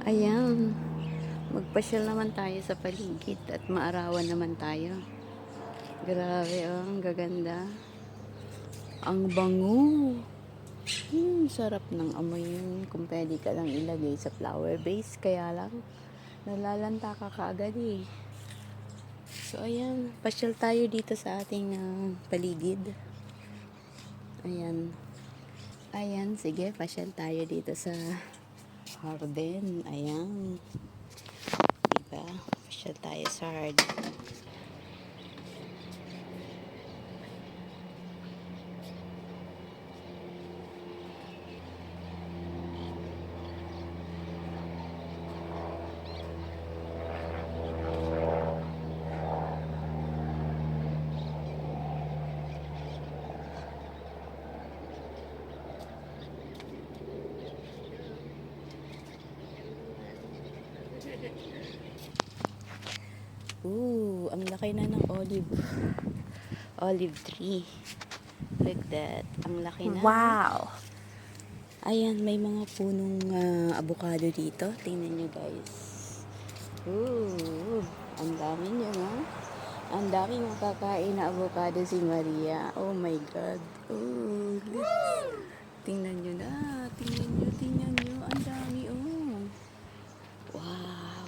Ayan, magpasyal naman tayo sa paligid at maarawan naman tayo. Grabe, oh, ang gaganda. Ang bango. Sarap ng amoy yun. Kung pwede ka lang ilagay sa flower vase, kaya lang nalalanta ka kaagad eh. So ayan, pasyal tayo dito sa ating paligid. Ayan. Ayan, sige, pasyal tayo dito sa garden. Ayan. Diba? Pasyal tayo sa garden. Ang laki na ng olive tree. Look that. Ang laki na. Wow! Ayan, may mga punong avocado dito. Tingnan nyo guys. Ang dami nyo, no? Ang daming makakain na avocado si Maria. Oh my God. Tingnan nyo na. Tingnan nyo. Ang dami, oh. Wow.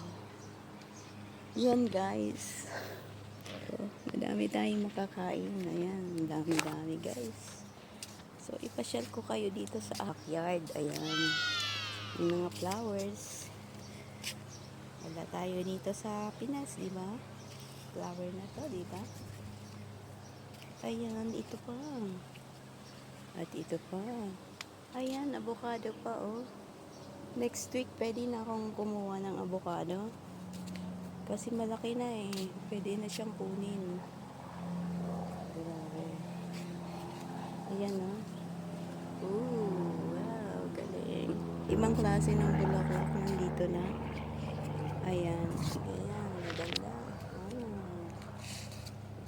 Yan guys. Madami tayong makakain. Ayan, dami guys. So, ipasyal ko kayo dito sa backyard. Ayan. Yung mga flowers. Wala tayo dito sa Pinas, di ba? Flower na to, di ba? Ayan, ito pa. At ito pa. Ayan, avocado pa, oh. Next week, pwede na akong kumuha ng avocado. Kasi malaki na eh. Pwede na siyang kunin. Grabe. Ayan, oh. Wow, galing. Ibang klase ng bulaklak nandito na. Ayan. Ayan, maganda.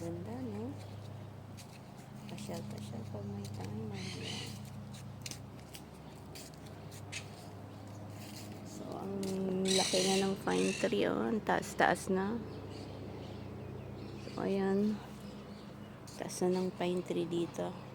Ganda, no? Pasyal pag may time. So, ang laki na ng pine tree, oh. Ang taas na. So, ayan. Taas na ng pine tree dito.